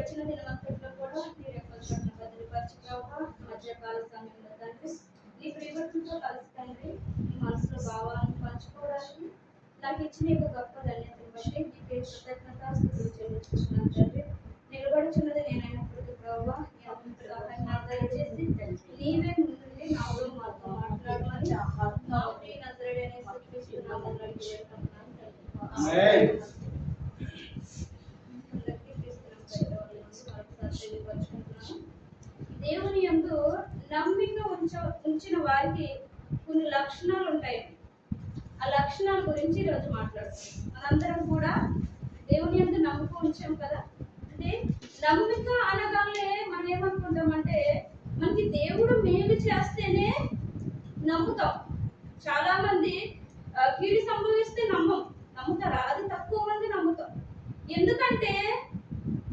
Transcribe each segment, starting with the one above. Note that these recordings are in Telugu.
గడిచిన దినమంతట్లో కూడా మీరు యొక్క చోట్ల బదిలీపరిచి ప్రభావ మధ్యకాల సమయంలో తండ్రి నీ ప్రియభక్తులతో కలిసి తండ్రి నీ మనసులో భావాలను పంచుకోవడానికి నాకు ఇచ్చిన యొక్క గొప్ప ధన్యతను బట్టి నీకే కృతజ్ఞతాస్తుతులు చెల్లించుకుంటున్నాను తండ్రి. నిలబడుచున్నది నేనైనప్పటికీ ప్రభావ దయచేసి నీవే ముందుండి నాతో మాతో మాట్లాడమని నా ప్రియ నజరేయుడైన యేసుక్రీస్తు నామములో అడిగి వేడుకుంటున్నాను తండ్రి. దేవుని యందు నమ్మిక ఉంచిన వారికి కొన్ని లక్షణాలు ఉంటాయి. ఆ లక్షణాల గురించి ఈరోజు మాట్లాడుతున్నాం. మనందరం కూడా దేవుని యందు నమ్మకం ఉంచాం కదా. అంటే నమ్మిక అనగానే మనం ఏమనుకుంటామంటే మనకి దేవుడు మేలు చేస్తేనే నమ్ముతాం. చాలా మంది కీడు సంభవిస్తే నమ్ముతారా? అది తక్కువ మంది నమ్ముతాం. ఎందుకంటే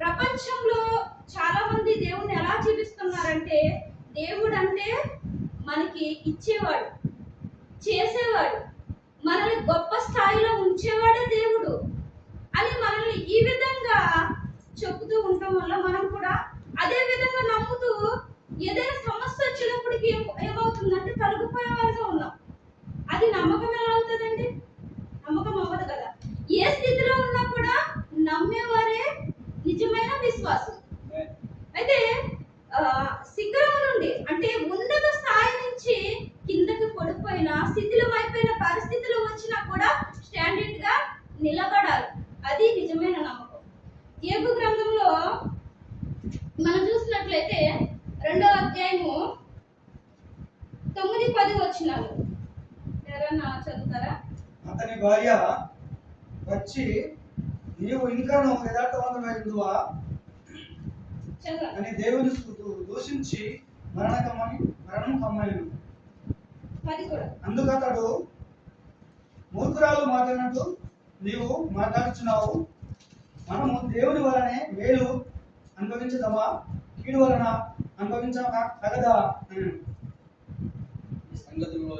ప్రపంచంలో చాలా మంది దేవుణ్ణి ఎలా జీవిస్తున్నారంటే దేవుడు అంటే మనకి ఇచ్చేవాడు, చేసేవాడు, మనల్ని గొప్ప స్థాయిలో ఉంచేవాడే దేవుడు అని మనల్ని ఈ విధంగా చెబుతూ ఉండటం వల్ల మనం కూడా అదే విధంగా నమ్ముతూ ఏదైనా సమస్య వచ్చినప్పటికీ ఏమవుతుందంటే తొలగిపోయే వారిగా ఉన్నాం. అది నమ్మకం ఎలా అవుతుందండి? నమ్మకం అవ్వదు కదా. ఏ స్థితిలో ఉన్నా కూడా నమ్మేవారే నిజమైన విశ్వాసం. అయితే శిఖరం నుండి అంటే ఉన్నత స్థాయి నుంచి కిందకి పడిపోయిన శిథిలమైపోయిన పరిస్థితులు వచ్చినా కూడా స్టాండర్డ్ గా నిలబడాలి. అది నిజమైన నమ్మకం. యోబు గ్రంథంలో మనం చూసినట్లయితే 2వ అధ్యాయము 9-10 వచనాలు ఎవరన్నా చదువుతారా? అతని భార్య వచ్చి నీవు ఇంకాను యథార్థవంతుడైనవా అని దేవుని దూషించి మరణం కమ్మలేను. అందుకు అతడు మూర్ఖురాలు మాట్లాడినట్టు నీవు మాట్లాడుచున్నావు. మనము దేవుని వలనే మేలు అనుభవించదమా, కీడు వలన అనుభవించగదా? సంగతుల్లో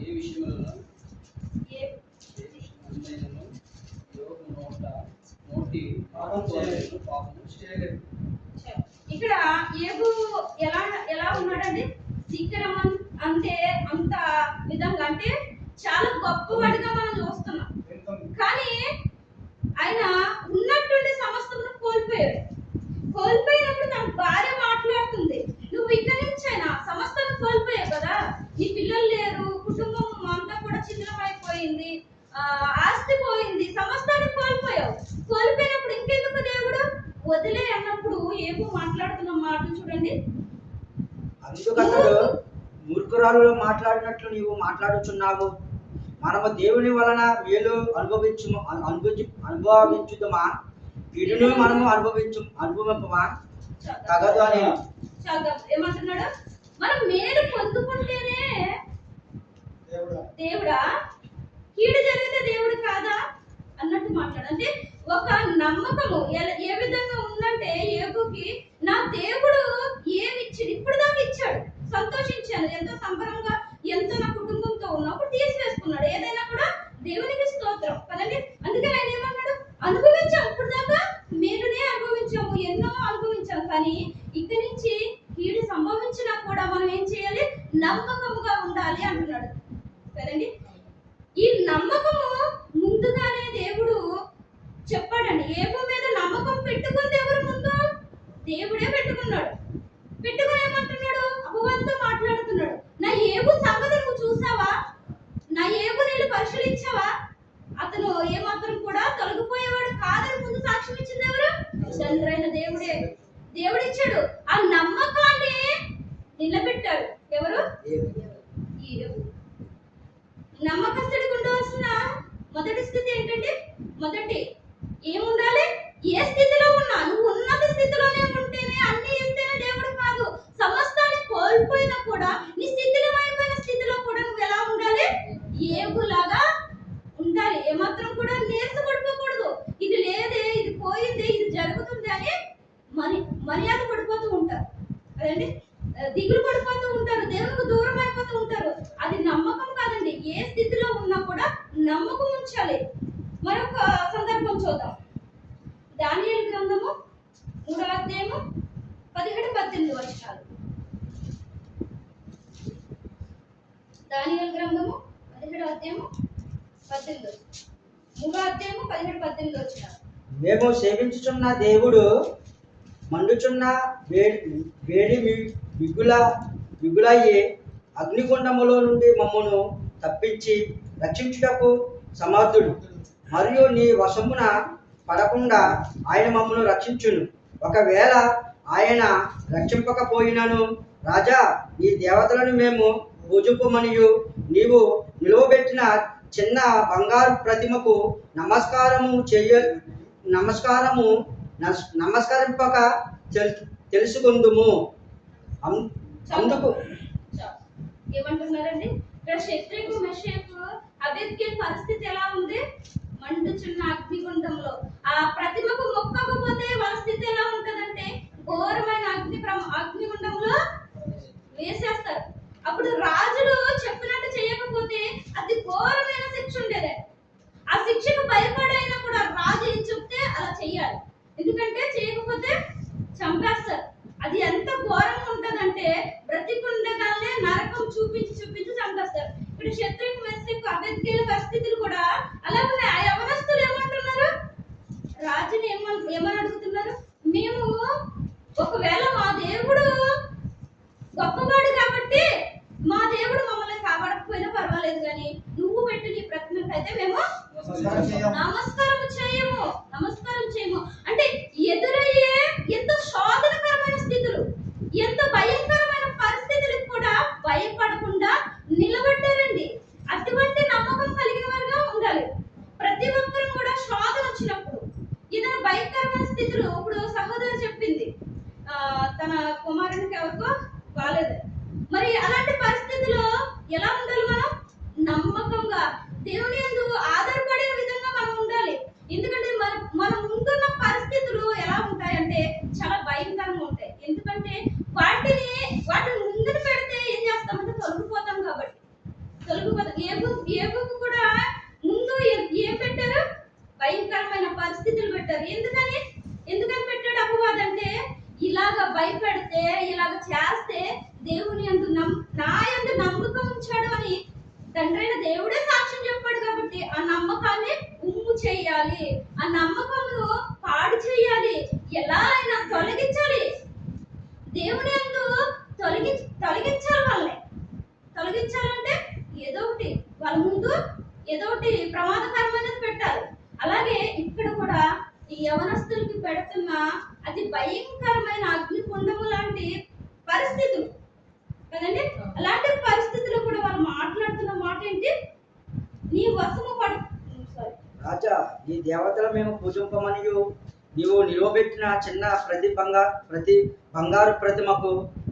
ఏ విషయంలో ఇక్కడ యోబు ఎలా ఉన్నాడండి? శిఖరం అంటే అంత విధంగా అంటే చాలా గొప్పవాడిగా మనం చూస్తున్నాం. కానీ ఆయన ఉన్నట్టుండి సమస్తమును కోల్పోయాడు. కోల్పోయినప్పుడు తన భార్య మాట్లాడుతుంది, నువ్వు ఇక్కడి నుంచి అయినా సమస్తం కోల్పోయావు కదా, నీ పిల్లలు లేరు, కుటుంబం అంతా కూడా చిన్నమైపోయింది, ఆస్తి పోయింది, సమస్తాన్ని కోల్పోయావు. కోల్పోయినప్పుడు ఇంకెందుకు దేవుడు వదిలే అన్నప్పుడు యోబు మాట్లాడుతున్న మాటలు చూడండి. అందుకతడు మూర్ఖురాలు మాట్లాడినట్లు నీవు మాట్లాడుచున్నావు. మనము దేవుని వలన మేలు అనుభవించుదమా, కీడును మనము అనుభవింపమా తగదు అని ఏమంటున్నాడు? మనం మేలు పొందుకుంటేనే దేవుడా, కీడు జరిగితే దేవుడు కాదా అన్నట్టు మాట్లాడు. అంటే ఒక నమ్మకము ఏ విధంగా ఉందంటే యోబుకి నా దేవుడు ఏమి ఇచ్చాడు, ఇప్పుడు దాకా ఇచ్చాడు, సంతోషించాను, ఎంతో సంబరంగా ఎంతో నా కుటుంబంతో ఉన్నప్పుడు తీసివేసుకున్నాడు. ఏదైనా కూడా దేవునికి స్తోత్రం కదండి. అందుకే ఆయన ఏమన్నాడు? అనుభవించాము, ఇప్పుడు దాకా మేలునే అనుభవించాము, ఎన్నో అనుభవించాము, కానీ ఇక్కడి నుంచి కీడు సంభవించినా కూడా మనం ఏం చేయాలి? నమ్మకముగా ఉండాలి అంటున్నాడు కదండి. ఈ నమ్మకము ముందుగానే దేవుడు చెప్పాడండి. యోబు మీద నమ్మకం పెట్టుకుంది ఎవరు? ముందు దేవుడే పెట్టుకున్నాడు. పెట్టుకుని ఏమంటున్నాడు? అపవాదితో మాట్లాడుతున్నాడు, నా యోబు సంగతి నువ్వు చూసావా, నా యోబు నీళ్ళు పరిశీలించావా, అతను ఏమాత్రం కూడా తొలగిపోయేవాడు కాదని ముందు సాక్ష్యం ఇచ్చింది ఎవరు? చంద్రైన దేవుడే. దేవుడిచ్చాడు. ఆ నమ్మకాన్ని నిలబెట్టాడు ఎవరు? యోబు. నమ్మకస్తుడికి ఉండవలసిన మొదటి స్థితి ఏంటంటే, మొదటి ఏముండాలి? ఏ స్థితిలో ఉన్నా నువ్వు ఉన్నత స్థితిలోనే ఉంటేనే, అన్ని ఇస్తేనే దేవుడు కాదు. సమస్తాన్ని కోల్పోయినా కూడా నీ స్థితిలో అయిపోయిన స్థితిలో కూడా నువ్వు ఎలా ఉండాలి? యోబులాగా ఉండాలి. ఏమాత్రం కూడా నీరసపడిపోకూడదు. ఇది లేదే, ఇది పోయిందే, ఇది జరుగుతుంది అని మర్యాద పడిపోతూ ఉంటారు అదండి. దిగులు పడిపోతూ ఉంటారు, దేవునికి దూరం అయిపోతూ ఉంటారు. అది నమ్మకం కాదండి. ఏ స్థితిలో ఉన్నా కూడా నమ్మకం ఉంచాలి. మరొక సందర్భం చూద్దాం. దానియేలు గ్రంథము 3వ అధ్యాయము 17-18 వచనాలు. దానియేలు గ్రంథము 17వ అధ్యాయము 18, 3వ అధ్యాయము 17-18 వచనాలు. మేము సేవించుచున్న దేవుడు మండుచున్న వేడి మిగులయ్యే అగ్నిగుండములో నుండి మమ్మను తప్పించి రక్షించుటకు సమర్థుడు. మరియు నీ వశమున పడకుండా ఆయన మమ్మను రక్షించును. ఒకవేళ ఆయన రక్షింపకపోయినను రాజా, నీ దేవతలను మేము పూజింపమనియు నీవు నిలువబెట్టిన చిన్న బంగారు ప్రతిమకు నమస్కరింపక తెలుసుకుందుము. అందుకు ఏమంటున్నారండి ఇక్కడ? శత్రుకు మెషకు అబేద్కేల్ పరిస్థితి ఎలా ఉంది? మండుచున్న అగ్నిగుండంలో ఆ ప్రతిమకు మొక్కకపోతే వాళ్ళ స్థితి ఎలా ఉంటదంటే ఘోరమైన అగ్నిగుండంలో వేసేస్తారు. అప్పుడు రాజులు చెప్పినట్టు చేయకపోతే అది ఘోరమైన శిక్ష ఉండేది. ఆ శిక్షకు భయపడైనా కూడా రాజు ఏం చెప్తే అలా చెయ్యాలి. ఎందుకంటే చేయకపోతే చంపేస్తారు. అది ఎంత ఘోరంగా ఉంటదంటే బ్రతికుండగానే నరకం చూపించి చంపేస్తారు. ఇప్పుడు శత్రుకు మెస్సికు అబేద్కేల్ పరిస్థితులు కూడా అలా ఉన్నాయి. ఆ యవనస్తులు ఏమంటున్నారు? రాజుని ఏమని అడుగుతున్నారు? మేము ఒకవేళ మా దేవుడు గొప్పవాడు కాబట్టి మా దేవుడు మమ్మల్ని కాపాడకపోయినా పర్వాలేదు, కానీ నువ్వు పెట్టి నీ ప్రతిమకైతే మేము నమస్కారం చేయము అంటే ఎదురయ్యే ఎంత శోధనకరమైన స్థితులు, ఎంత భయంకరమైన పరిస్థితులకు కూడా భయపడకుండా నిలబడ్డారండి. అటువంటి నమ్మకం కలిగిన వారుగా ఉండాలి. ప్రతి ఒక్కరు కూడా శోధన వచ్చినప్పుడు ఏదైనా భయంకరమైన స్థితులు, ఇప్పుడు సహోదరు చెప్పింది తన కుమారునికి ఎవరికో బాలేదు. మరి అలాంటి పరిస్థితుల్లో ఎలా ఉండాలి? మనం నమ్మకంగా దేవుని యందు ఆధారపడే విధంగా మనం ఉండాలి. ఎందుకంటే మన ముందున్న పరిస్థితులు ఎలా ఉంటాయంటే చాలా భయంకరంగా ఉంటాయి. ఎందుకంటే వాటిని ముందుకు పెడితే ఏం చేస్తామంటే తొలగిపోతాం కాబట్టి తొలగిపోతాం. ఏబుకు కూడా ముందు ఏం పెట్టారు? భయంకరమైన పరిస్థితులు పెట్టారు. ఎందుకని పెట్టాడు అపవాది అంటే ఇలాగ భయపెడితే, ఇలాగ చేస్తే దేవుని యందు నా యందు నమ్మకం ఉంచాడు అని తండ్రైన దేవుడే సాక్ష్యం చెప్పాడు. కాబట్టి ఆ నమ్మకాన్ని ఉమ్ము చేయాలి, ఆ నమ్మకమును పాడు చేయాలి, ఎలా అయినా తొలగించాలి. దేవుని యందు తొలగించాలి. వాళ్ళని తొలగించాలంటే ఏదో ఒకటి వాళ్ళ ముందు ఏదో ఒకటి ప్రమాదకరమైనది పెట్టాలి. అలాగే ఇక్కడ కూడా ఈ యవనస్తులకి పెడుతున్న అతి భయంకరమైన అగ్నికుండము లాంటి పరిస్థితులు కదండి. అలాంటి పరిస్థితుల్లో కూడా వాళ్ళు మాట్లాడుతున్న మాట ఏంటి? నీ వశము రాజా, నీ దేవతలు మేము పూజింపమనియు నీవు నిలవబెట్టిన చిన్న ప్రతి బంగారు ప్రతిమకు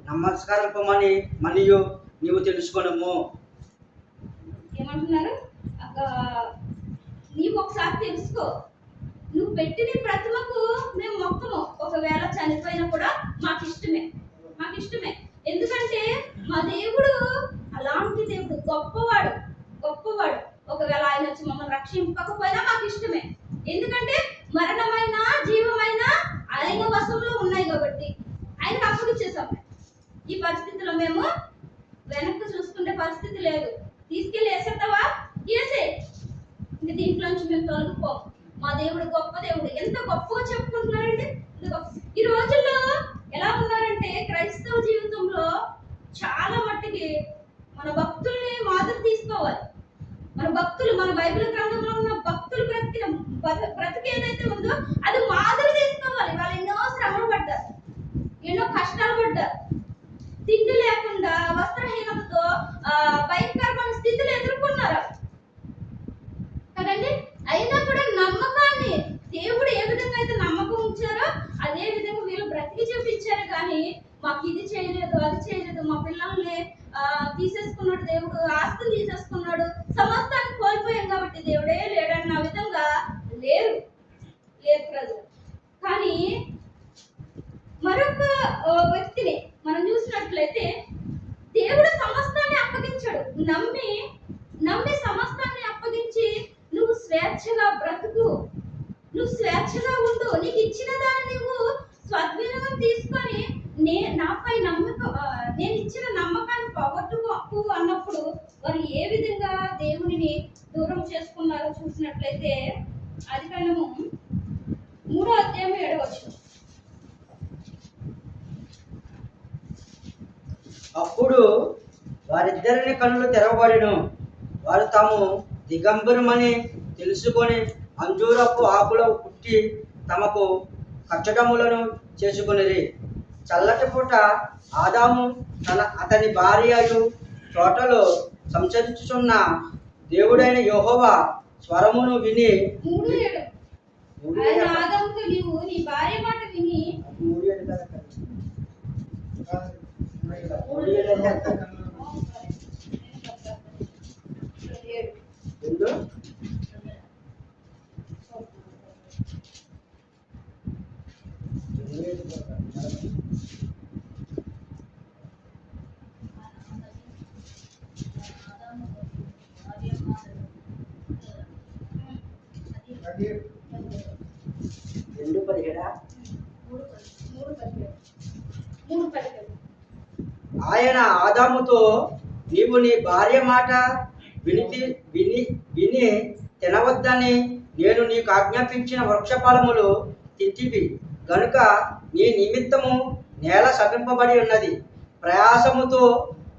నమస్కరింపమనియు నీవు తెలుసుకొనుము. ఏమంటున్నారు? నీవు ఒకసారి తెలుసుకో, నువ్వు పెట్టిన ప్రతిమకు మేము మొక్కము. ఒకవేళ చనిపోయినా కూడా మాకు ఇష్టమే. ఎందుకంటే మా దేవుడు అలాంటి దేవుడు, గొప్పవాడు. ఒకవేళ ఆయన వచ్చి మమ్మల్ని రక్షింపకపోయినా మాకు ఇష్టమే. ఎందుకంటే మరణమైన జీవమైన ఆయన వశంలో ఉన్నాయి కాబట్టి ఆయనకు అప్పగిచ్చేసాం. ఈ పరిస్థితిలో మేము వెనక్కి చూసుకునే పరిస్థితి లేదు. తీసుకెళ్ళి వేసేస్తావా? వేసే. ఇంకా దీంట్లోంచి మేము తొలగిపోం. మా దేవుడు గొప్ప దేవుడు. ఎంత గొప్పగా చెప్పుకుంటున్నారండి. ఈ రోజుల్లో ఎలా ఉన్నారంటే క్రైస్తవ జీవితంలో చాలా మట్టికి మన భక్తుల్ని మాదిరి తీసుకోవాలి. మన బైబిల్ గ్రంథంలో ఉన్న భక్తులు బ్రతికి ఏదైతే ఉందో అది మాదిరి తీసుకోవాలి. వాళ్ళు ఎన్నో శ్రమలు పడ్డారు, ఎన్నో కష్టాలు పడ్డారు, తిండి లేకుండా వస్త్రహీనతతో భయంకరమైన స్థితిలో ఎదుర్కొన్నారు కదండి. అయినా కూడా నమ్మకాన్ని దేవుడు ఏ విధంగా అయితే నమ్మకం ఉంచారో అదే విధంగా వీళ్ళు బ్రతికి చూపించారు. కానీ మాకు ఇది చేయలేదు, అది చేయలేదు, మా పిల్లల్ని తీసేసుకున్నాడు దేవుడు, ఆస్తిని తీసేసుకున్నాడు, సమస్తాన్ని కోల్పోయాం కాబట్టి దేవుడే లేడన్న విధంగా లేరు ప్రజలు. కానీ మరొక వ్యక్తిని మనం చూసినట్లయితే దేవుడు సమస్తాన్ని అప్పగించాడు. నమ్మి సమస్తాన్ని అప్పగించి నువ్వు స్వేచ్ఛగా బ్రతుకు, నువ్వు స్వేచ్ఛగా ఉండు, నీకు ఇచ్చిన దాన్ని నువ్వు చూసినట్లయితే ఆదికాండము 3వ అధ్యాయం 7వ వచనం. అప్పుడు వారిద్దరిని కన్నులు తెరవబడెను. వారు తాము దిగంబరమని తెలుసుకొని అంజూరపు ఆకులు పుట్టి తమకు కచ్చడములను చేసుకొనిరి. చల్లటి పూట ఆదాము అతని భార్యయు తోటలో సంచరించుచున్న దేవుడైన యెహోవా స్వరమును విని 3:7 ఆయన ఆదాముతో నీవు నీ భార్య మాట విని అది 3:17 ఆయన ఆదాముతో నీవు నీ భార్య మాట విని తినవద్దని నేను నీకు ఆజ్ఞాపించిన వృక్షఫలములు తింటివి గనుక నీ నిమిత్తము నేల శపింపబడి ఉన్నది.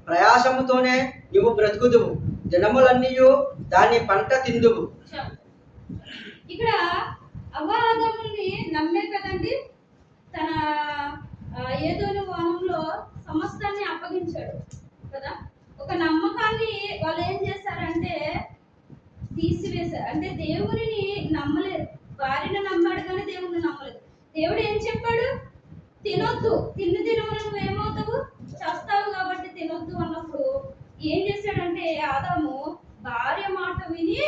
ప్రయాసముతోనే నీవు బ్రతుకుదువు, దినములన్నీయు దాని పంట తిందువు. ఇక్కడ అవ్వాదముని నమ్మే కదండి, తన ఏదోని వనంలో సమస్తాన్ని అప్పగించాడు కదా. ఒక నమ్మకాన్ని వాళ్ళు ఏం చేశారంటే తీసివేశారు. అంటే దేవుని నమ్మలేదు, భార్యను నమ్మాడు కానీ దేవుని నమ్మలేదు. దేవుడు ఏం చెప్పాడు? తినొద్దు, తిన్న దినమున నువ్వు ఏమవుతావు? చేస్తావు కాబట్టి తినొద్దు అన్నప్పుడు ఏం చేశాడంటే ఆదాము భార్య మాట విని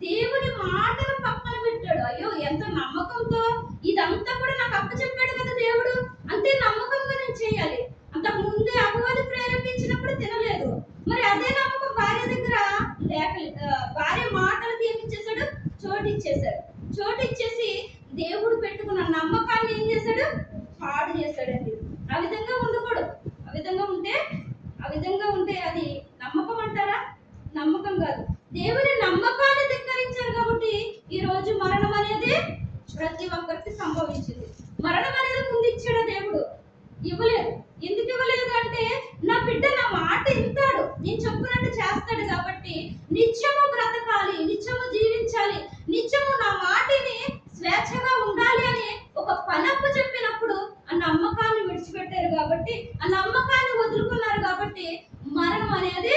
దేవుని మాటను పక్కన పెట్టాడు. అయ్యో ఎంత నమ్మకంతో ఇదంతా కూడా నాకు అప్పచెప్పాడు కదా దేవుడు, అంతే నమ్మకంగా నేను చేయాలి. అంతకు ముందే అపవాది ప్రేరేపించినప్పుడు తినలేదు, మరి అదే నమ్మకం భార్య దగ్గర లేక భార్య మాటలకి ఏమి ఇచ్చేసాడు? చోటిచ్చేసి దేవుడు పెట్టుకున్న నమ్మకాన్ని ఏం చేశాడు? పాడు చేశాడండి. ఆ విధంగా ఉండకూడదు. ఆ విధంగా ఉంటే అది నమ్మకం అంటారా? నమ్మకం కాదు. దేవుని నమ్మకాన్ని ధిక్కరించారు కాబట్టి ఈ రోజు మరణం అనేది ప్రతి ఒక్కరికి సంభవించింది. మరణం అనేది ముందు ఇచ్చాడు దేవుడు, ఇవ్వలేదు. ఎందుకు ఇవ్వలేదు అంటే నా బిడ్డ నా మాట వింటాడు, నేను చెప్పినట్టు చేస్తాడు కాబట్టి నిత్యము బ్రతకాలి, నిత్యము జీవించాలి, నిత్యము నా మాటిని స్వేచ్ఛగా ఉండాలి అని ఒక పనప్పు చెప్పినప్పుడు ఆ నమ్మకాన్ని విడిచిపెట్టారు కాబట్టి, ఆ నమ్మకాన్ని వదులుకున్నారు కాబట్టి మరణం అనేది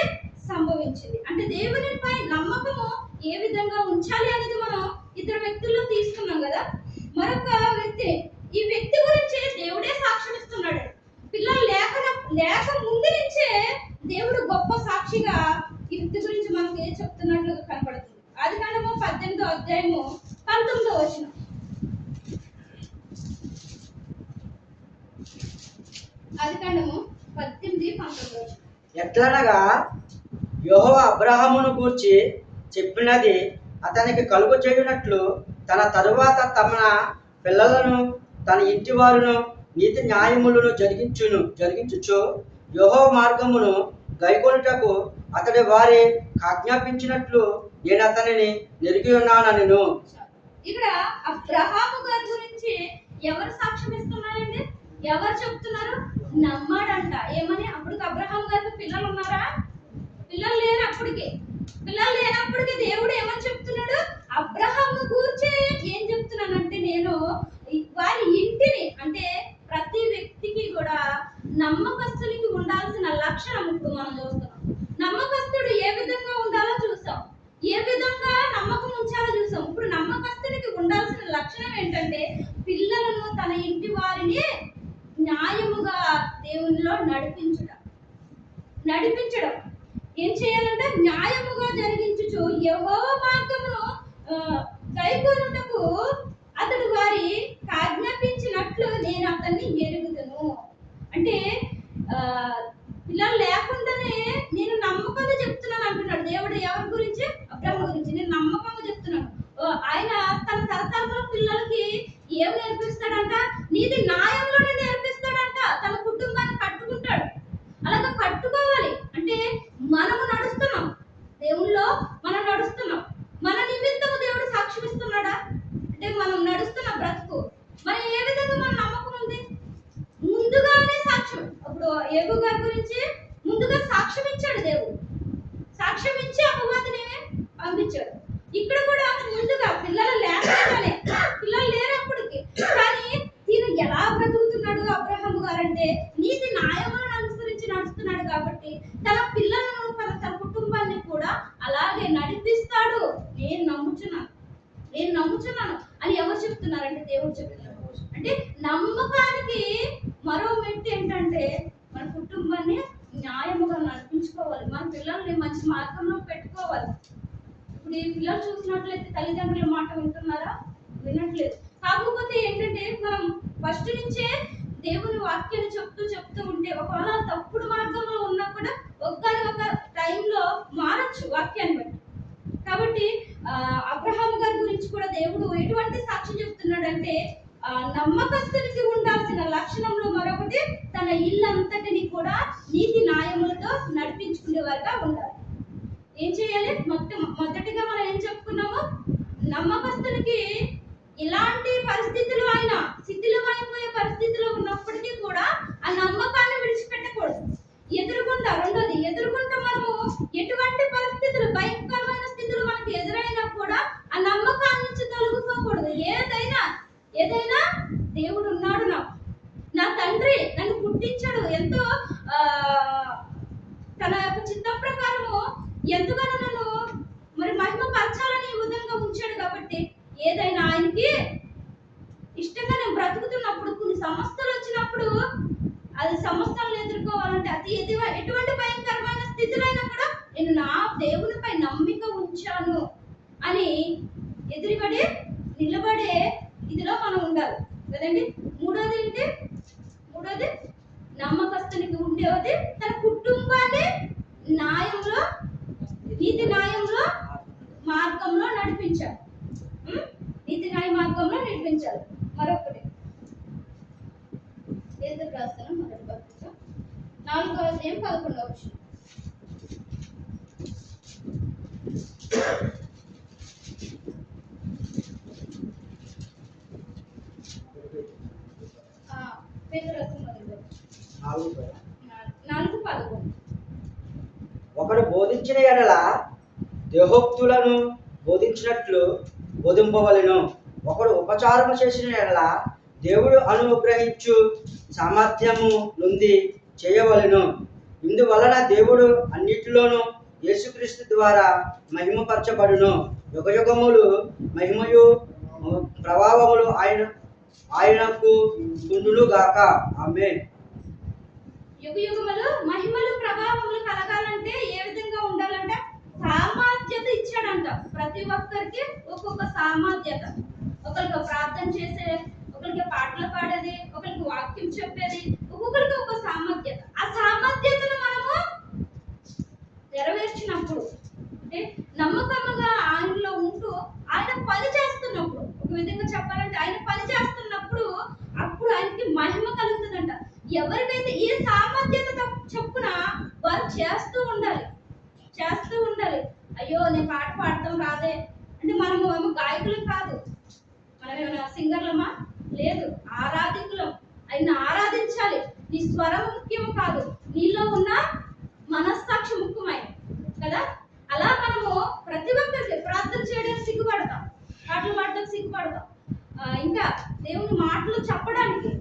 సంభవించింది. అంటే దేవునిపై నమ్మకము ఏ విధంగా ఉంచాలి అనేది మనం ఇద్దరు వ్యక్తుల్లో తీసుకున్నాం కదా. మరొక వ్యక్తి, ఈ వ్యక్తి గురించి దేవుడే సాక్ష్యం ఇస్తున్నాడు. పిల్లలు లేక ముందు నుంచే దేవుడు గొప్ప సాక్షిగా ఈ వ్యక్తి గురించి మనకి చెప్తున్నట్లుగా కనపడుతుంది. ఆదికాండము 18వ అధ్యాయము 19వ వచనం. ఆదికాండము 18:19. ఎట్లనగా యెహోవా అబ్రహామును గూర్చి చెప్పినది అతనికి కలుగు చేయునట్లు తన తరువాత తమ పిల్లలను తన ఇంటి వారును నీతి న్యాయములను జరిగించుచు యెహోవా మార్గమును గైకొనుటకు అతడి వారి ఆజ్ఞాపించినట్లు నేను అతనిని నెరిగి ఉన్నానెను. ఇక్కడ అబ్రహాము గారి గురించి ఎవరు సాక్ష్యం ఇస్తున్నారండి? ఎవరు చెప్తున్నారు? నమ్మాడంట. ఏమని? అప్పటికి అబ్రహాం గారికి పిల్లలు ఉన్నారా? పిల్లలు లేరు. పిల్లలు లేనప్పటికీ దేవుడు ఏమని చెప్తున్నాడు? అబ్రహాము గురించి ఏం చెప్తున్నానంటే నేను వారి ఇంటిని, అంటే ప్రతి వ్యక్తికి కూడా నమ్మకస్తునికి ఉండాల్సిన లక్షణం ఇప్పుడు మనం చూస్తున్నాం. నమ్మకస్తుడు ఏ విధంగా ఉండాలో చూసాం, ఏ విధంగా నమ్మకం ఉంచాలో చూసాం. ఇప్పుడు నమ్మకస్తునికి ఉండాల్సిన లక్షణం ఏంటంటే పిల్లలను తన ఇంటి వారిని న్యాయముగా దేవునిలో నడిపించడం. ఏం చేయాలంటే న్యాయముగా జరిగించుచు యెహోవా మార్గమును గైకొనుటకు అతడు వారి ఆజ్ఞాపించినట్లు నేను అతన్ని ఎరుగుదును. అంటే పిల్లలు లేకుండానే నేను నమ్మకంగా చెప్తున్నాను అంటున్నాడు దేవుడు. ఎవరి గురించి? అబ్రహాము గురించి. నేను నమ్మకంగా చెప్తున్నాను. ఆయన తన తరతరాల పిల్లలకి ఏం నేర్పిస్తాడంట? నీది న్యాయంలోనే నేర్పిస్తాడంట. తన కుటుంబాన్ని కట్టుకుంటాడు. అలాగా కట్టుకోవాలి అంటే మనము నడుస్తున్నాం దేవుళ్ళో, మనం నడుస్తున్నాం. మన నిమిత్తము దేవుడు సాక్షి ఏబు గారి గురించి ముందుగా సాక్ష్యం ఇచ్చాడు దేవుడు. సాక్ష్యం ఇచ్చి అపవాదిని పంపించాడు. ఇక్కడ కూడా ముందుగా పిల్లలు లేకుండానే, పిల్లలు లేనప్పటికి కానీ ఈయన ఎలా బ్రతుకుతున్నాడు అబ్రహాము గారంటే నీతి న్యాయములను అనుసరించి నడుస్తున్నాడు కాబట్టి తన పిల్లలను తన కుటుంబాన్ని కూడా అలాగే నడిపిస్తాడు. నేను నమ్ముచున్నాను అని ఎవరు చెప్తున్నారంటే దేవుడు చెప్తున్నారు. అంటే నమ్మకానికి మరో మెట్టు ఏంటంటే మన కుటుంబాన్ని న్యాయముగా నడిపించుకోవాలి, మన పిల్లల్ని మంచి మార్గంలో పెట్టుకోవాలి. ఇప్పుడు ఈ పిల్లలు చూసినట్లయితే తల్లిదండ్రుల మాట వింటున్నారా? వినట్లేదు. కాకపోతే ఏంటంటే మనం ఫస్ట్ నుంచే దేవుని వాక్యాన్ని చెప్తూ ఉంటే ఒకవేళ తప్పుడు మార్గంలో ఉన్నా కూడా ఒక టైంలో మారచ్చు వాక్యాన్ని బట్టి. కాబట్టి అబ్రహాం గారి గురించి కూడా దేవుడు ఎటువంటి సాక్ష్యం చెప్తున్నాడంటే నమ్మకస్తునికి ఉండాల్సిన లక్షణంలో మరొకటి తన ఇల్లంతటిని కూడా నీతి న్యాయములతో నడిపించుకునేవారుగా ఉండాలి. ఏం చేయాలి? మొదటిగా మనం ఏం చెప్పుకున్నాము? నమ్మకస్తునికి ఇలాంటి పరిస్థితులు ఆయన శిథిలమైపోయే పరిస్థితిలో ఉన్నప్పటికీ కూడా ఆ నమ్మకాన్ని విడిచిపెట్టకూడదు. రెండోది ఎదురుగుంటా మనము ఎటువంటి పరిస్థితులు, భయంకరమైన స్థితులు మనకు ఎదురైనా కూడా ఆ నమ్మకాన్ని నుంచి తొలగిపోకూడదు. ఏదైనా దేవుడు ఉన్నాడు, నా తండ్రి నన్ను పుట్టించాడు, ఎంతో తన యొక్క చిత్తం ప్రకారము ఎంతగానో నన్ను మరి మహిమ పరచాలని ఈ విధంగా ఉంచాడు. కాబట్టి ఏదైనా ఆయనకి ఇష్టంగా నేను బ్రతుకుతున్నప్పుడు కొన్ని సమస్యలు వచ్చినప్పుడు అది సమస్యలను ఎదుర్కోవాలంటే ఎటువంటి భయంకరమైన స్థితిలో కూడా నేను నా దేవునిపై నమ్మిక ఉంచాను అని ఎదురుపడి నిలబడే ఇదిలో మనం ఉండాలి కదండి. మూడోది నమ్మకస్తునికి ఉండేది తన కుటుంబాన్ని నీతి న్యాయంలో మార్గంలో నడిపించాలి. నీతి న్యాయ మార్గంలో నడిపించాలి. మరొకటి ఎందుకు రాస్తాను? మొదటి పత్రిక 4వ అధ్యాయం 11వ వచనం. ఒకడు బోధించిన ఎడల దేహోక్తులను బోధించినట్లు బోధింపవలెను. ఒకడు ఉపచారము చేసిన ఎడల దేవుడు అనుగ్రహించు సామర్థ్యము నుండి చేయవలెను. ఇందువలన దేవుడు అన్నిటిలోనూ యేసుక్రీస్తు ద్వారా మహిమపరచబడును. యుగయుగములు మహిమయు ప్రభావములు ఆయనకు ఉండును గాక. ఆమేన్. యుగయుగములు మహిమలు ప్రభావములు కలగాలంటే ఏ విధంగా ఉండాలంటే సామర్థ్యత ఇచ్చాడంట. ప్రతి ఒక్కరికి ఒక్కొక్క సామర్థ్యత. ఒకరికి ప్రార్థన చేసే, ఒకరికి పాటలు పాడేది, ఒకరికి వాక్యం చెప్పేది, ఒక్కొక్కరికి ఒక సామర్థ్యత. ఆ సామర్థ్యతను మనము నెరవేర్చినప్పుడు అంటే నమ్మకంగా ఆయనలో ఉంటూ ఆయన పని చేస్తున్నప్పుడు, ఒక విధంగా చెప్పాలంటే ఆయన పని చేస్తున్నప్పుడు అప్పుడు ఆయనకి మహిమ కలుగుతుందంట. ఎవరికైతే ఏ సామర్థ్యత చొప్పున వారు చేస్తూ ఉండాలి. అయ్యో నేను పాట పాడతాం రాదే అంటే మనము ఏమో గాయకులం కాదు, మనం ఏమైనా సింగర్లమా? లేదు, ఆరాధికులం. ఆయన ఆరాధించాలి. నీ స్వరం ముఖ్యం కాదు, నీలో ఉన్న మనస్సాక్షి ముఖ్యమైన కదా. అలా మనము ప్రతి ఒక్కరికి ప్రార్థన చేయడానికి సిగ్గుపడతాం, పాటలు పాడడానికి సిగ్గుపడతాం, ఇంకా దేవుని మాటలు చెప్పడానికి,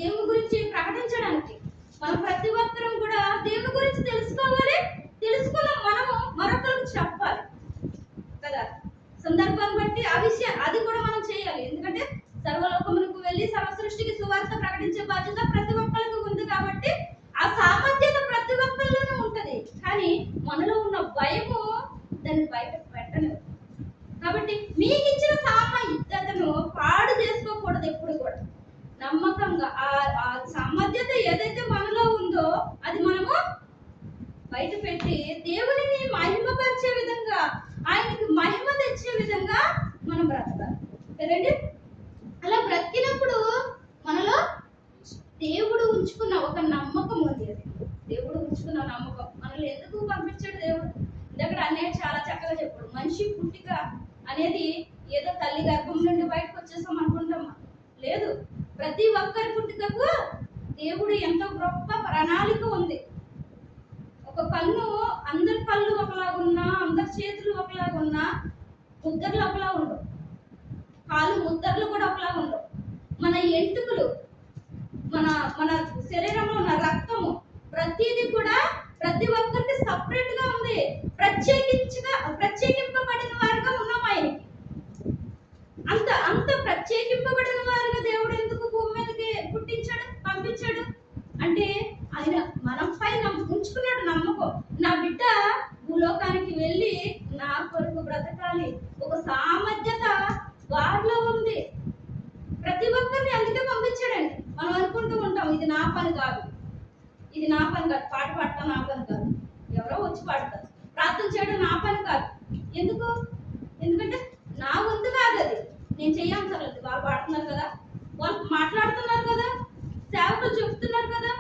దేవుని గురించి ప్రకటించడానికి మనం ప్రతి ఒక్కరం కూడా దేవుని గురించి తెలుసుకోవాలి. తెలుసుకున్నాం మనము మరొకరికి చెప్పాలి కదా. సందర్భాన్ని బట్టి ఆ విషయం అది కూడా మనం చేయాలి. ఎందుకంటే సర్వలోకములకు వెళ్ళి సర్వ సృష్టికి సువార్త ప్రకటించే బాధ్యత ప్రతి ఒక్కరికి ఉంది. కాబట్టి ఆ సామర్థ్యత ప్రతి ఒక్కరిలోనే ఉంటది. కానీ మనలో ఉన్న భయము దాన్ని బయట పెట్టలేదు. కాబట్టి మీకు ఇచ్చిన సామర్థ్యతను పాడు చేసుకోకూడదు. ఎప్పుడు కూడా నమ్మకంగా ఆ సామర్థ్యత ఏదైతే మనలో ఉందో అది మనము బయట పెట్టి దేవునిని మహిమపరిచే విధంగా, ఆయనకి మహిమ తెచ్చే విధంగా మనం బ్రతకాలి కదండి. అలా బ్రతికినప్పుడు మనలో దేవుడు ఉంచుకున్న ఒక నమ్మకం ఉంది. అది దేవుడు ఉంచుకున్న నమ్మకం. మనల్ని ఎందుకు పంపించాడు దేవుడు? దగ్గర అన్నయ్య చాలా చక్కగా చెప్పాడు. మనిషి పుట్టిక అనేది ఏదో తల్లి గర్భం నుండి బయటకు వచ్చేసాం అనుకుంటామా? లేదు. ప్రతి ఒక్కరి పుట్టుకకు దేవుడు ఎంతో గొప్ప ప్రణాళిక ఉంది. ఒక కన్ను అందరి కళ్ళు ఒకలాగా ఉన్నా, అందరి చేతులు ఒకలాగా ఉన్నా, ముద్దర్లు ఒకలా ఉండవు, కాళ్ళు ముద్దర్లు కూడా ఒకలాగా ఉండవు. మన ఎంటుకలు, మన మన శరీరంలో ఉన్న రక్తము, ప్రతిదీ కూడా ప్రతి ఒక్కరికి సపరేట్ గా ఉంది. ప్రత్యేకింపబడిన వారుగా ఉన్నాం ఆయనకి. అంత అంత ప్రత్యేకింపబడిన వారుగా దేవుడు ఎందుకు భూమి మీదకి పుట్టించాడు, పంపించాడు అంటే ఆయన మనపై ఉంచుకున్నాడు నమ్మకం. నా బిడ్డ భూలోకానికి వెళ్ళి నా కొరకు బ్రతకాలి, ఒక సామర్థ్యత వారిలో ఉంది. ప్రతి ఒక్కరిని అందుకే పంపించాడండి. మనం అనుకుంటూ ఉంటాం ఇది నా పని కాదు, ఇది నా పని కాదు, పాట పాడటం నా పని కాదు, ఎవరో వచ్చి పాడతారు, ప్రార్థన చేయడం నా పని కాదు. ఎందుకంటే నా వంతు కాదు అది, నేను చేయాల్సిన లేదు. వాళ్ళు పాడుతున్నారు కదా, వాళ్ళు మాట్లాడుతున్నారు కదా, సేవకులు చెప్తున్నారు కదా,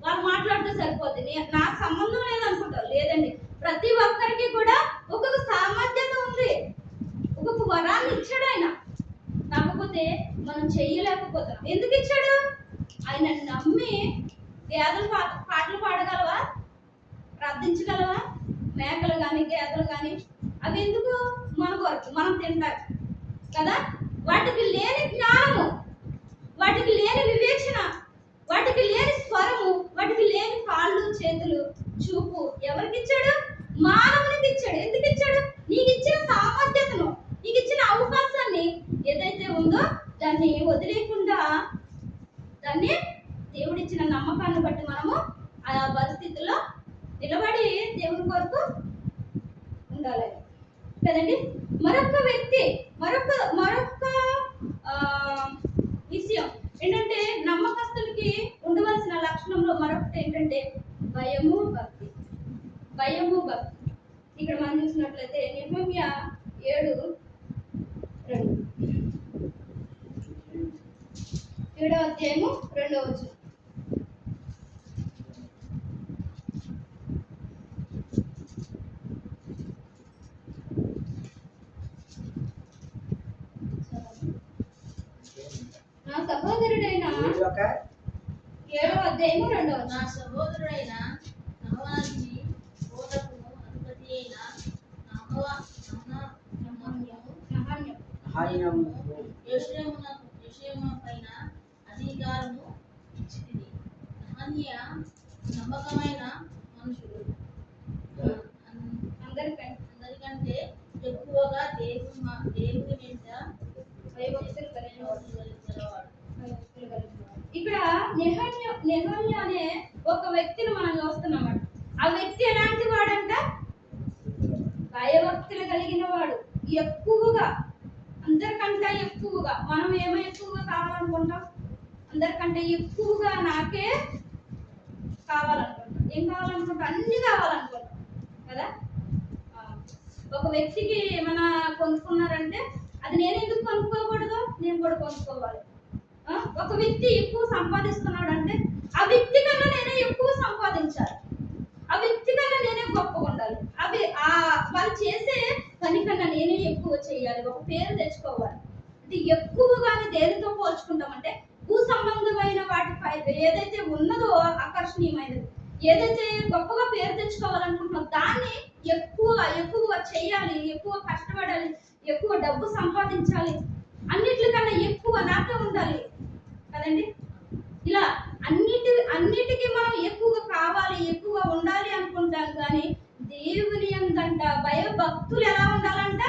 వాళ్ళు మాట్లాడితే సరిపోతుంది, నాకు సంబంధం లేదనుకుంటారు. లేదండి, ప్రతి ఒక్కరికి కూడా ఒక్కొక్క సామర్థ్యత ఉంది, ఒక్కొక్క వరాన్ని ఇచ్చాడు ఆయన. కాకపోతే మనం చెయ్యలేకపోతున్నాం. ఎందుకు ఇచ్చాడు? ఆయన నమ్మి గేదెలు పాటలు పాడగలవా, ప్రార్థించగలవా? మేకలు కానీ గేదెలు కానీ అవి ఎందుకు? మన కొరకు, మనం తింటాం కదా. వాటికి లేని జ్ఞానము, వాటికి లేని వివేచన, వాటికి లేని స్వరము, వాటికి లేని కాళ్ళు చేతులు చూపు ఎవరికి ఇచ్చాడు? మానవునికి ఇచ్చాడు. ఎందుకు ఇచ్చాడు? నీకు ఇచ్చిన సామర్థ్యతను, నీకు ఇచ్చిన అవకాశాన్ని ఏదైతే ఉందో దాన్ని వదిలేకుండా, దాన్ని దేవుడిచ్చిన నమ్మకాన్ని బట్టి మనము ఆ పరిస్థితుల్లో నిలబడి దేవుని కొరకు ఉండాలి కదండి. మరొక వ్యక్తి, మరొక విషయం ఏంటంటే, నమ్మకస్తులకి ఉండవలసిన లక్షణంలో మరొకటి ఏంటంటే భయము భక్తి. భయము భక్తి. ఇక్కడ మనం చూసినట్లయితే నెహెమ్యా 7:2, 7వ అధ్యాయము 2వ వచనం. నా సహోదరుడైన 7వ అధ్యాయము 2వ వచనం. నా సహోదరుడైన నహమానికి బోధకును అధిపతి అయిన యెషూయము పైన అధికారము ఇచ్చితిని. నహమ్యా నమ్మకమైన మనుషుడు, అందరికంటే ఎక్కువగా దేవుని వెంట భయభక్తులు కలిగినవాడు. ఇక్కడ నెహమ్యా అనే ఒక వ్యక్తిని మనం చూస్తున్నాం. ఆ వ్యక్తి ఎలాంటి వాడంట? భయభక్తులు కలిగిన వాడు. ఎక్కువగా, అందరికంటే ఎక్కువగా, మనం ఏమో ఎక్కువగా కావాలనుకుంటాం, అందరికంటే ఎక్కువగా నాకే కావాలనుకుంటాం. ఏం కావాలనుకుంటాం? అన్ని కావాలనుకుంటాం కదా. ఒక వ్యక్తికి ఏమైనా కొనుక్కున్నారంటే అది నేను ఎందుకు కొనుక్కోకూడదు, నేను కూడా కొనుక్కోవాలి. ఒక వ్యక్తి ఎక్కువ సంపాదిస్తున్నాడు అంటే ఆ వ్యక్తి కన్నా నేనే ఎక్కువ సంపాదించాలి, ఆ వ్యక్తి కన్నా నేనే గొప్పగా ఉండాలి, వాళ్ళు చేసే పని కన్నా నేనే ఎక్కువ చేయాలి, ఒక పేరు తెచ్చుకోవాలి. అంటే ఎక్కువగానే దేనితో పోల్చుకుంటామంటే భూ సంబంధమైన వాటిపై ఏదైతే ఉన్నదో ఆకర్షణీయమైనది, ఏదైతే గొప్పగా పేరు తెచ్చుకోవాలనుకుంటున్నాం దాన్ని ఎక్కువ చేయాలి, ఎక్కువ కష్టపడాలి, ఎక్కువ డబ్బు సంపాదించాలి, అన్నిటికన్నా ఎక్కువ నాకే ఉండాలి కదండి. ఇలా అన్నిటికీ మనం ఎక్కువగా కావాలి, ఎక్కువ ఉండాలి అనుకుంటాం. కానీ దేవుని యందంట భయభక్తులు ఎలా ఉండాలంట?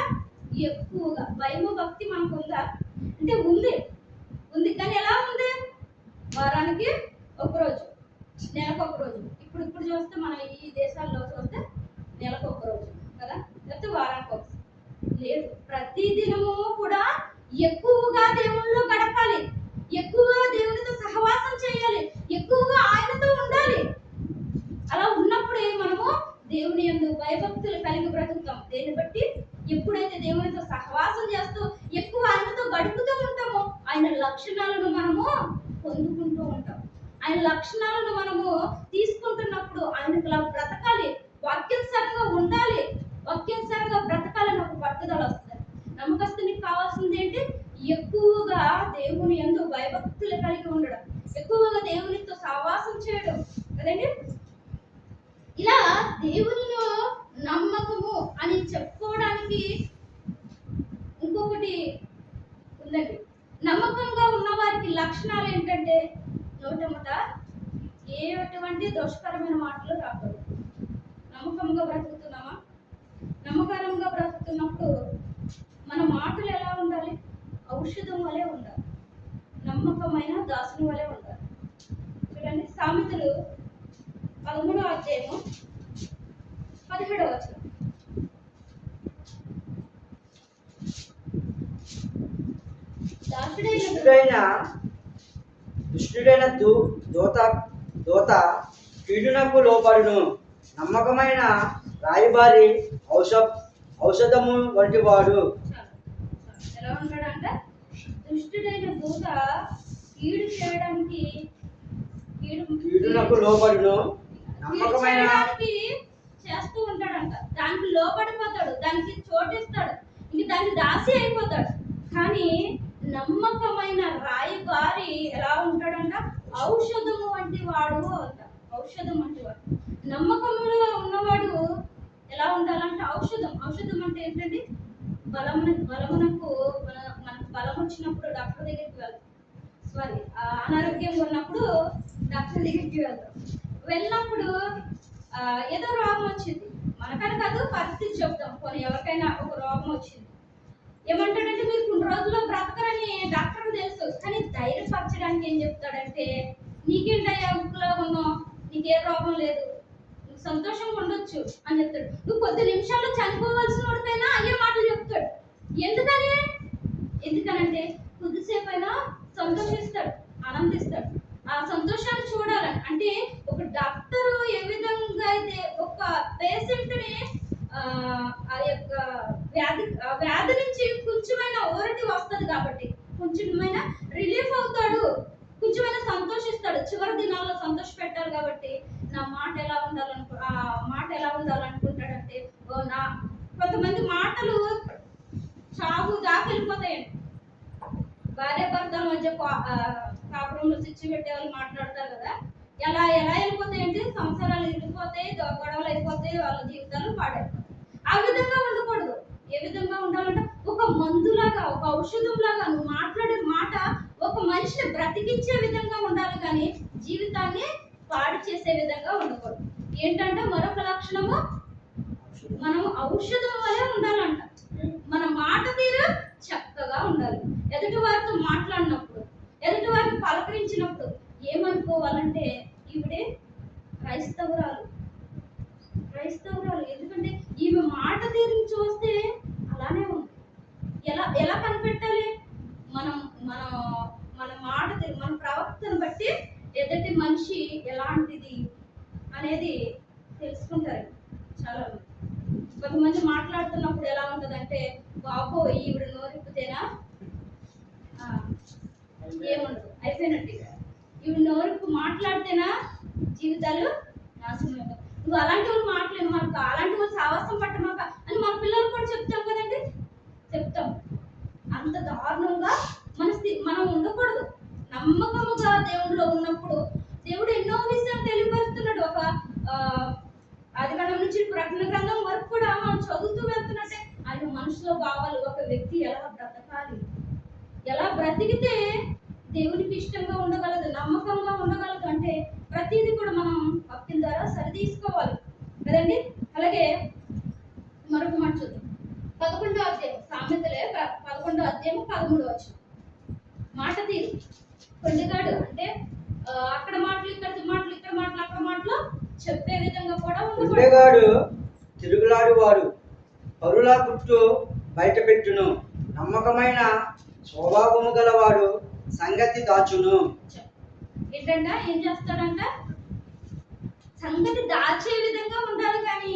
ఎక్కువగా. భయము భక్తి మనకు ఉందా అంటే ఉంది కానీ ఎలా ఉంది? వారానికి ఒకరోజు, నెలకు ఒకరోజు. ఇప్పుడు చూస్తే మనం ఈ దేశాల్లో చూస్తే నెలకు ఒకరోజు కదా, లేకపోతే వారానికి ఒకరోజు. లేదు, ప్రతి దినము కూడా ఎక్కువగా దేవుళ్ళలో గడపాలి, ఎక్కువగా దేవునితో సహవాసం చేయాలి, ఎక్కువగా ఆయనతో ఉండాలి. అలా ఉన్నప్పుడే మనము దేవుని యందు భయభక్తులు కలిగి బ్రతుకుతాం. దేన్ని బట్టి? ఎప్పుడైతే దేవునితో సహవాసం చేస్తూ ఎక్కువ ఆయనతో గడుపుతూ ఉంటామో ఆయన లక్షణాలను మనము పొందుకుంటూ ఉంటాం. ఆయన లక్షణాలను మనము తీసుకుంటున్నప్పుడు ఆయనకు బ్రతకాలి, వాక్యానుసారంగా ఉండాలి, వాక్యానుసారంగా బ్రతకాలని ఒక పట్టుదల వస్తుంది. నమ్మకస్తునికి కావాల్సింది ఏంటి? ఎక్కువగా దేవుని యందు భయభక్తులు కలిగి ఉండడం, ఎక్కువగా దేవునితో సహవాసం నమ్మకరమైన మాటలు రాకూడదు. నమ్మకంగా బ్రతుకుతున్నామా? నమ్మకరంగా బ్రతుకుతున్నప్పుడు మన మాటలు ఎలా ఉండాలి? ఔషధం వలె ఉండాలి, నమ్మకమైన దాసుని వలె ఉండాలి. చూడండి, సామెతలు 13వ అధ్యాయము 17వ వచనం. దుష్టుడైన దూత కీడునకు లోబడును, నమ్మకమైన రాయబారి ఔషధము వంటి వాడు. ఎలా ఉంటాడంట? దుష్టుడైన దూత కీడు చేయడానికి కీడునకు లోబడును, నమ్మకమైన చేస్తూ ఉంటాడంట. దానికి లోబడిపోతాడు, దానికి చోటిస్తాడు, ఇంక దానికి దాసి అయిపోతాడు. కానీ నమ్మకమైన రాయబారి ఎలా ఉంటాడంట? ఔషధము వంటి వాడు అంట. ఔషధం వంటి వాడు. నమ్మకంలో ఉన్నవాడు ఎలా ఉండాలంటే ఔషధం. ఔషధం అంటే ఏంటండి? మనకు బలం వచ్చినప్పుడు డాక్టర్ దగ్గరికి వెళ్తాం. అనారోగ్యంగా ఉన్నప్పుడు డాక్టర్ దగ్గరికి వెళ్ళినప్పుడు ఏదో రోగం వచ్చింది, మనకని కాదు, పరిస్థితి చెప్తాం. కొన్ని ఎవరికైనా ఒక రోగం వచ్చింది, ఏమంటాడంటే మీరు కొన్ని రోజుల్లో బ్రతకరని డాక్టర్కి తెలుసు. కానీ ధైర్యపరచడానికి ఏం చెప్తాడంటే, నీకేంటయ్యా ఉప్పులో ఉన్నావు, నీకే రోగం లేదు, నువ్వు సంతోషంగా ఉండొచ్చు అని చెప్తాడు. నువ్వు కొద్ది నిమిషాల్లో చనిపోవలసిన వాడికైనా అయ్యే మాటలు చెప్తాడు. ఎందుకనంటే కొద్దిసేపు అయినా సంతోషిస్తాడు, ఆనందిస్తాడు. ఆ సంతోషాన్ని చూడాలని. అంటే ఒక డాక్టర్ ఏ విధంగా అయితే ఒక పేషెంట్ని ఆ యొక్క వ్యాధి నుంచి కొంచెమైనా ఊరటి వస్తుంది కాబట్టి కొంచెమైన రిలీఫ్ అవుతాడు, కొంచెమైనా సంతోషిస్తాడు. చివరి దినాల్లో సంతోష పెట్టాలి కాబట్టి నా మాట ఎలా ఉండాలనుకుంటాడంటే, కొంతమంది మాటలు చావు దాకా వెళ్ళిపోతాయండి. భార్య భర్తల మధ్య కాపురంలో చిచ్చు పెట్టే వాళ్ళు మాట్లాడతారు కదా, ఎలా వెళ్ళిపోతాయంటే సంసారాలు వెళ్ళిపోతాయి, గొడవలు అయిపోతాయి, వాళ్ళ జీవితాలు పాడైపోతాయి. ఆ విధంగా ఉండకూడదు. ఏ విధంగా ఉండాలంటే ఒక మందులాగా, ఒక ఔషధంలాగా నువ్వు మాట్లాడే మాట ఒక మనిషిని బ్రతికించే విధంగా ఉండాలి, కానీ జీవితాన్ని పాడు చేసే విధంగా ఉండకూడదు. ఏంటంటే మరొక లక్షణము, మనం ఔషధం వలె ఉండాలంట. మన మాట తీరు చక్కగా ఉండాలి. ఎదుటి వారితో మాట్లాడినప్పుడు, ఎదుటి వారిని పలకరించినప్పుడు ఏమనుకోవాలంటే, ఈవిడే క్రైస్తవురాలు. ఎందుకంటే ఈమె మాట తీరుని చూస్తే అలానే ఉంది. ఎలా కనిపెట్టాలి? మన మాట తీరు, మన ప్రవర్తన బట్టి ఎదుటి మనిషి ఎలాంటిది అనేది తెలుసుకుంటారు చాలా మంది. కొంతమంది మాట్లాడుతున్నప్పుడు ఎలా ఉంటుందంటే, బాబో ఈవిడ నోరిప్పుతేనా ఏముండదు, అయిపోయినట్టు. ఈవిడ నోరిప్పు మాట్లాడితేనా జీవితాలు నాశనం అయిపోతాయి. నువ్వు అలాంటి వాళ్ళు మాట్లాడు, మనకు అలాంటి వాళ్ళు సావాసం పట్టమాక అని మన పిల్లలు కూడా చెప్తాం కదండి, చెప్తాం. అంత దారుణంగా మనం ఉండకూడదు. నమ్మకముగా దేవుడిలో ఉన్నప్పుడు దేవుడు ఎన్నో విషయాలు తెలియపరుస్తున్నాడు. ఒక ఆదికాండం నుంచి ప్రకటన గ్రంథం వరకు కూడా మనం చదువుతూ వెళ్తున్నట్టే ఆయన మనసులో భావాలు, ఒక వ్యక్తి ఎలా బ్రతకాలి, ఎలా బ్రతికితే దేవునికి ఇష్టంగా ఉండగలదు, నమ్మకంగా ఉండగలదు అంటే ప్రతిదీ కూడా మనం భక్తి ద్వారా సరిదీసుకోవాలి కదండి. అలాగే మరొక మాట చూద్దాం. 11వ అధ్యాయం సామెతలే 11వ అధ్యాయం 13వ వచనం. మాట తీరు కొండగాడు అంటే అక్కడ మాటలు ఇక్కడ మాటలు చెప్పే విధంగా కూడా ఉండగాడు తిరుగులాడు వాడు పరుల గుట్టు బయట పెట్టును, నమ్మకమైన స్వభావము గలవాడు సంగతి దాచును. ఏంటంట? ఏం చేస్తాడంట? సంగతి దాచే విధంగా ఉండాలి, కానీ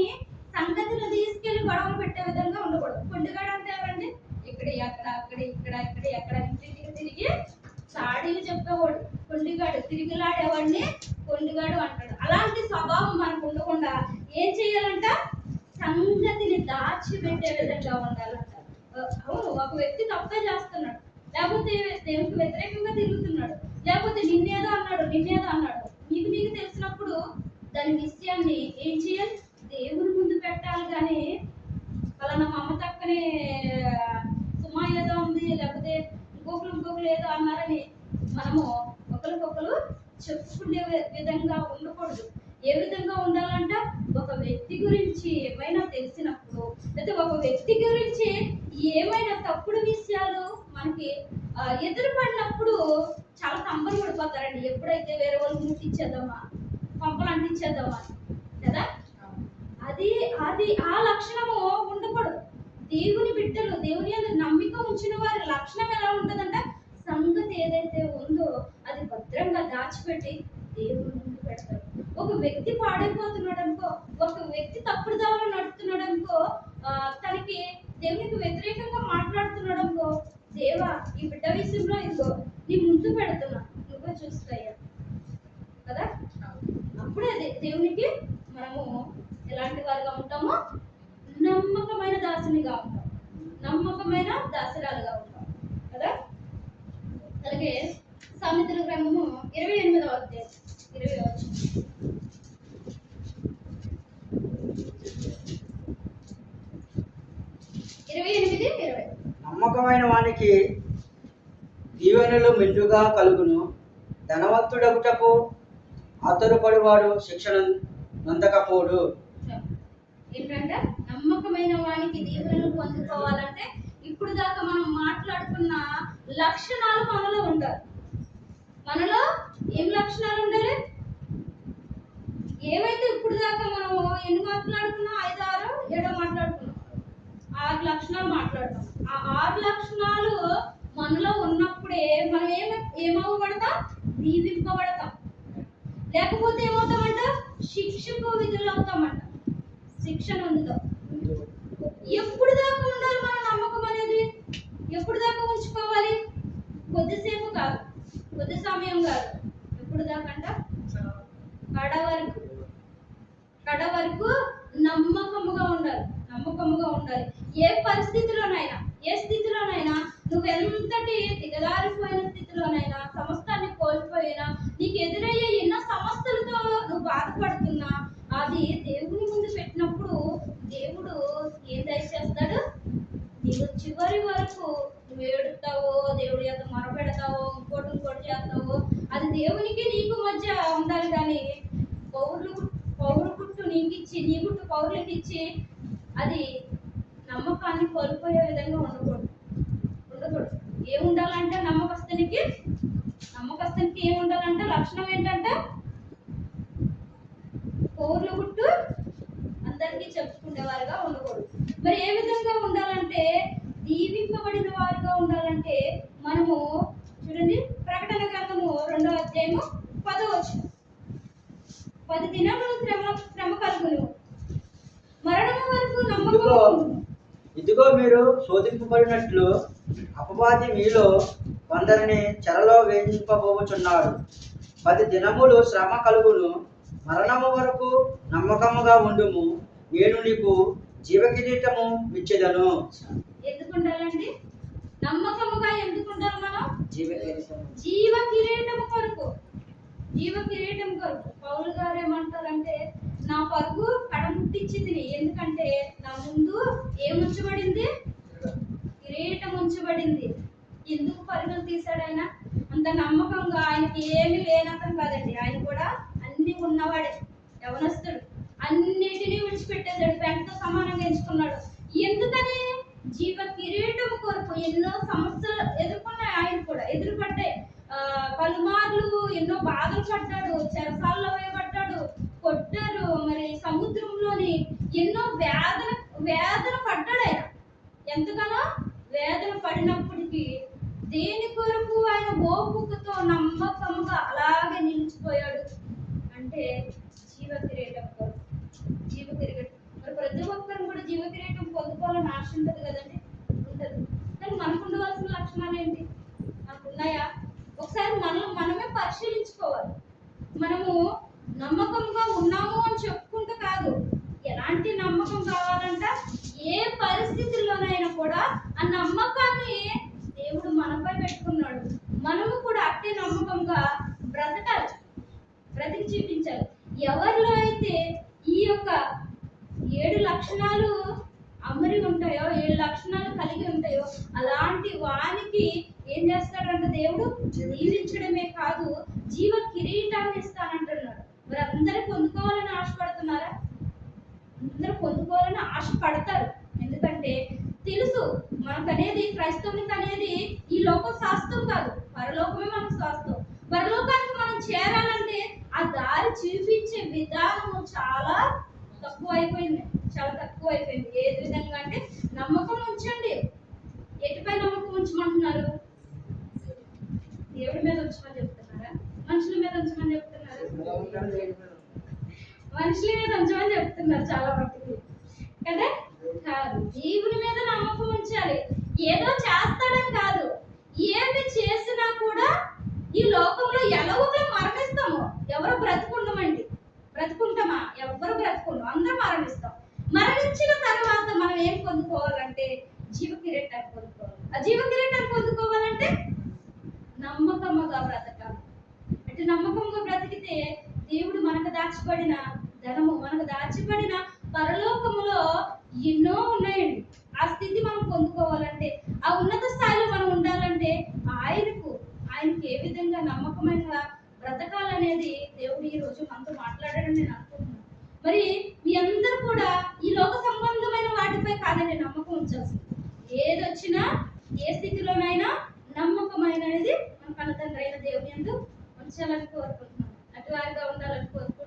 సంగతిని తీసుకెళ్లి గొడవలు పెట్టే విధంగా ఉండకూడదు. కొండగాడు అంటే ఎవరండి? ఇక్కడ తిరిగి చాడీలు చెప్పేవాడు కొండిగాడు. తిరిగిలాడేవాడిని కొండిగాడు అంటాడు. అలాంటి స్వభావం మనకు ఉండకుండా ఏం చేయాలంట? సంగతిని దాచిపెట్టే విధంగా ఉండాలంట. అవును, ఒక వ్యక్తి తప్పే చేస్తున్నాడు, లేకపోతే దేవునికి వ్యతిరేకంగా తిరుగుతున్నాడు, లేకపోతే నిన్నేదో అన్నాడు నీకు తెలిసినప్పుడు దాని విషయాన్ని ఏం చేయాలి? దేవుని ముందు పెట్టాలి. కానీ పలానా మా అమ్మ తక్కనే సుమా ఏదో ఉంది, లేకపోతే ఇంకొకరు ఏదో అన్నారని మనము ఒకరికొకరు చెప్పుకునే విధంగా ఉండకూడదు. ఏ విధంగా ఉండాలంట? ఒక వ్యక్తి గురించి ఏమైనా తెలిసినప్పుడు, లేదా ఒక వ్యక్తి గురించి ఏమైనా తప్పుడు విషయాలు మనకి ఎదురుపడినప్పుడు చాలా సంబరం పడిపోతారండి. ఎప్పుడైతే వేరే వాళ్ళు ముట్టించేద్దామా, పంపలు అంటించేద్దామా కదా. అది అది ఆ లక్షణము ఉండకూడదు. దేవుని బిడ్డలు, దేవుని యందు నమ్మిక ఉంచిన వారి లక్షణం ఎలా ఉంటుందంటే, సంగతి ఏదైతే ఉందో అది భద్రంగా దాచిపెట్టి దేవుని ముందు పెడతారు. ఒక వ్యక్తి పాడైపోతున్నాడు అనుకో, ఒక వ్యక్తి తప్పుడు దారిలో నడుస్తున్నాడు అనుకో, తనకి దేవునికి వ్యతిరేకంగా మాట్లాడుతున్నాడు అనుకో, దేవా ఈ బిడ్డ విషయంలో ఇదిగో నీ ముందు పెడుతున్నా, నువ్వే చూస్తాయా కదా. అప్పుడే దేవునికి మనము ఎలాంటి వారుగా ఉంటామో, నమ్మకమైన దాసునిగా ఉంటాం, నమ్మకమైన దాసురాలుగా ఉంటాం కదా. అలాగే సామెతల గ్రంథము 28వ అధ్యాయం 20వ వచనం. 28:20. నమ్మకమైన వానికి దీవెనలు మెండుగా కలుగును, ధనవంతుడగుటకు ఆతరుపడివాడు శిక్షణ నందకపోడు. ఏంటంటే నమ్మకమైన వానికి దీవెనలు పొందుకోవాలంటే ఇప్పుడు దాకా మనం మాట్లాడుకున్న లక్షణాలు మనలో ఉండాలి. మనలో ఏం లక్షణాలు ఉండాలి? ఏవైతే ఇప్పుడు దాకా మనము ఎన్ని మాట్లాడుకున్నాం, 5, 6, 7 మాట్లాడుకున్నాం, 6 లక్షణాలు మాట్లాడుతాం. ఆ 6 లక్షణాలు మనలో ఉన్నప్పుడే మనం ఏమవ్వబడతాం? దీవింపబడతాం. లేకపోతే ఏమవుతామంట? శిక్షకు విధులు అవుతామంట, శిక్షణ అందుతాం. ఎప్పుడు దాకా ఉండాలి మన నమ్మకం అనేది? ఎప్పుడు దాకా ఉంచుకోవాలి? కొద్దిసేపు కాదు, కొద్ది సమయం కాదు, ఎప్పుడు దాకా అంట? కడ వరకు నమ్మకముగా ఉండాలి, నమ్మకముగా ఉండాలి. ఏ పరిస్థితిలోనైనా, ఏ స్థితిలోనైనా, నువ్వు ఎంతటి దిగజారిపోయిన స్థితిలోనైనా, సమస్తాన్ని కోల్పోయినా, నీకు ఎదురయ్యే ఎన్నో సమస్యలతో నువ్వు బాధపడుతున్నా, అది దేవుని ముందు పెట్టినప్పుడు దేవుడు ఏం దయచేస్తాడు? నీకు చివరి వరకు నువ్వు ఏడుతావో, దేవుడి యొక్క మొరపెడతావో, ఇంకోటి చేస్తావో, అది దేవునికి నీకు మధ్య ఉండాలి. కానీ పౌరు గుట్టు నీకు ఇచ్చి, నీ గుట్టు పౌరులకు ఇచ్చి అది నమ్మకాన్ని కోల్పోయే విధంగా ఉండకూడదు. ఏముండాలంటే నమ్మకస్తునికి ఏముండాలంటే లక్షణం ఏంటంటే, పౌరుల గుట్టు అందరికీ చెప్పుకునేవారుగా ఉండకూడదు. మరి ఏ విధంగా ఉండాలంటే, దీవింపబడిన వారుగా ఉండాలంటే, మనము చూడండి ప్రకటన గ్రంథము 2వ అధ్యాయము 10వ వచనం. 10 దినములు శ్రమ కలుగును, మరణము వరకు నమ్మకం. ఇదిగో మీరు శోధింపబడినట్లు అపవాది మీలో కొందరిని చెరలో వేయింపబోచున్నాడు. 10 దినములు శ్రమ కలుగును, మరణము వరకు నమ్మకముగా ఉండుము, నేను నీకు జీవకిరీటము ఇచ్చేదను. ఎందుకు ఉండాలండి? నమ్మకముగా ఎందుకు ఉండాలి మనం? జీవ కిరీటము కొరకు. పౌలు గారు ఏమంటారంటే, నా పరుగు కడముట్టించింది, ఎందుకంటే నా ముందు ఏముంచబడింది? కిరీటం ఉంచబడింది. ఎందుకు పరుగులు తీశాడు ఆయన? అంత నమ్మకంగా. ఆయనకి ఏమీ లేనతను కాదండి, ఆయన కూడా అన్ని ఉన్నవాడే, యవనస్తుడు, అన్నిటినీ విడిచిపెట్టేశాడు, పెంటతో సమానంగా ఎంచుకున్నాడు. ఎందుకని? జీవ కిరీటం కొరకు. ఎన్నో సమస్యలు ఎదుర్కొన్నాయి, ఆయన కూడా ఎదురుపడ్డాయి. పలుమార్లు ఎన్నో బాధలు పడ్డాడు, చెరసాల్లో వేయబడ్డాడు, కొట్టారు, మరి సముద్రంలోని ఎన్నో వేదన పడ్డాడు ఆయన. ఎంతగానో వేదన పడినప్పటికీ దేని కొరకు ఆయన ఓపికతో నమ్మకంగా అలాగే నిలిచిపోయాడు అంటే జీవ కిరీటం కొరకు. మరి ప్రతి ఒక్కరు కూడా జీవ కిరీటం పొందుకోవాలని ఆశ ఉంటుంది కదండి, ఉంటుంది. కానీ మనకు ఉండవలసిన లక్షణాలు ఏంటి? మనకున్నాయా? ఒకసారి మనమే పరిశీలించుకోవాలి. మనము నమ్మకంగా ఉన్నాము అని చెప్పుకుంటూ కాదు, ఎలాంటి నమ్మకం కావాలంట? ఏ పరిస్థితుల్లోనైనా కూడా ఆ నమ్మకాన్ని దేవుడు మనపై పెట్టుకున్నాడు. మనము కూడా అట్టే నమ్మకంగా బ్రతకాలి, బ్రతికి చూపించాలి. ఎవరిలో అయితే ఈ యొక్క 7 లక్షణాలు అమరి ఉంటాయో, 7 లక్షణాలు కలిగి ఉంటాయో, అలాంటి వానికి ఏం చేస్తాడంటే దేవుడు దీవించడమే కాదు, జీవ కిరీటాన్ని ఇస్తానంటున్నాడు. మరి అందరూ పొందుకోవాలని ఆశపడుతున్నారా? అందరూ పొందుకోవాలని ఆశపడతారు. ఎందుకంటే తెలుసు మనకనేది, క్రైస్తవునికి అనేది ఈ లోకం శాస్త్రం కాదు, పరలోకమే మనకు శాస్త్రం. పరలోకానికి మనం చేరాలంటే ఆ దారి చూపించే విధానము చాలా తక్కువ అయిపోయింది. ఏ విధంగా అంటే నమ్మకం ఉంచండి. ఎటుపై నమ్మకం ఉంచమంటున్నారు? దేవుడి మీద ఉంచమని చెప్తున్నారా? మనుషుల మీద ఉంచమని చెప్తున్నారు? మనుషుల మీద ఉంచమని చెప్తున్నారు చాలా మట్టుకు కదా. కాదు, దేవుని మీద నమ్మకం ఉంచాలి. ఏదో చేస్తాడని కాదు, ఏమి చేసినా కూడా ఈ లోకంలో ఎలాగో మరణిస్తాము. ఎవరు బ్రతుకుంటామా? ఎవరు బ్రతుకుంటాం, అందరూ మరణిస్తాం. మరణించిన తర్వాత మనం ఏం పొందుకోవాలంటే జీవ కిరీటాన్ని పొందుకోవాలి. ఆ జీవ కిరీటాన్ని పొందుకోవాలంటే నమ్మకంగా బ్రతకాలి. అంటే నమ్మకంగా బ్రతికితే దేవుడు మనకు దాచిపడిన ధనము, మనకు దాచిపడిన పరలోకములో ఎన్నో ఉన్నాయండి. ఆ స్థితి మనం పొందుకోవాలంటే, ఆ ఉన్నత స్థాయిలో మనం ఉండాలంటే ఆయనకు ఏ విధంగా నమ్మకమైన బ్రతకాలనేది దేవుడు ఈ రోజు మనతో మాట్లాడాడని నేను అనుకుంటున్నాను. మరి మీ అందరూ కూడా ఈ లోక సంబంధమైన వాటిపై కాదండి నమ్మకం ఉంచాల్సింది. ఏదొచ్చినా ఏ స్థితిలోనైనా నమ్మకమైనది మన కన్న తండ్రి అయిన దేవుని యందు ఉంచాలని కోరుకుంటున్నాను. అటువారిగా ఉండాలని కోరుకుంటున్నాను.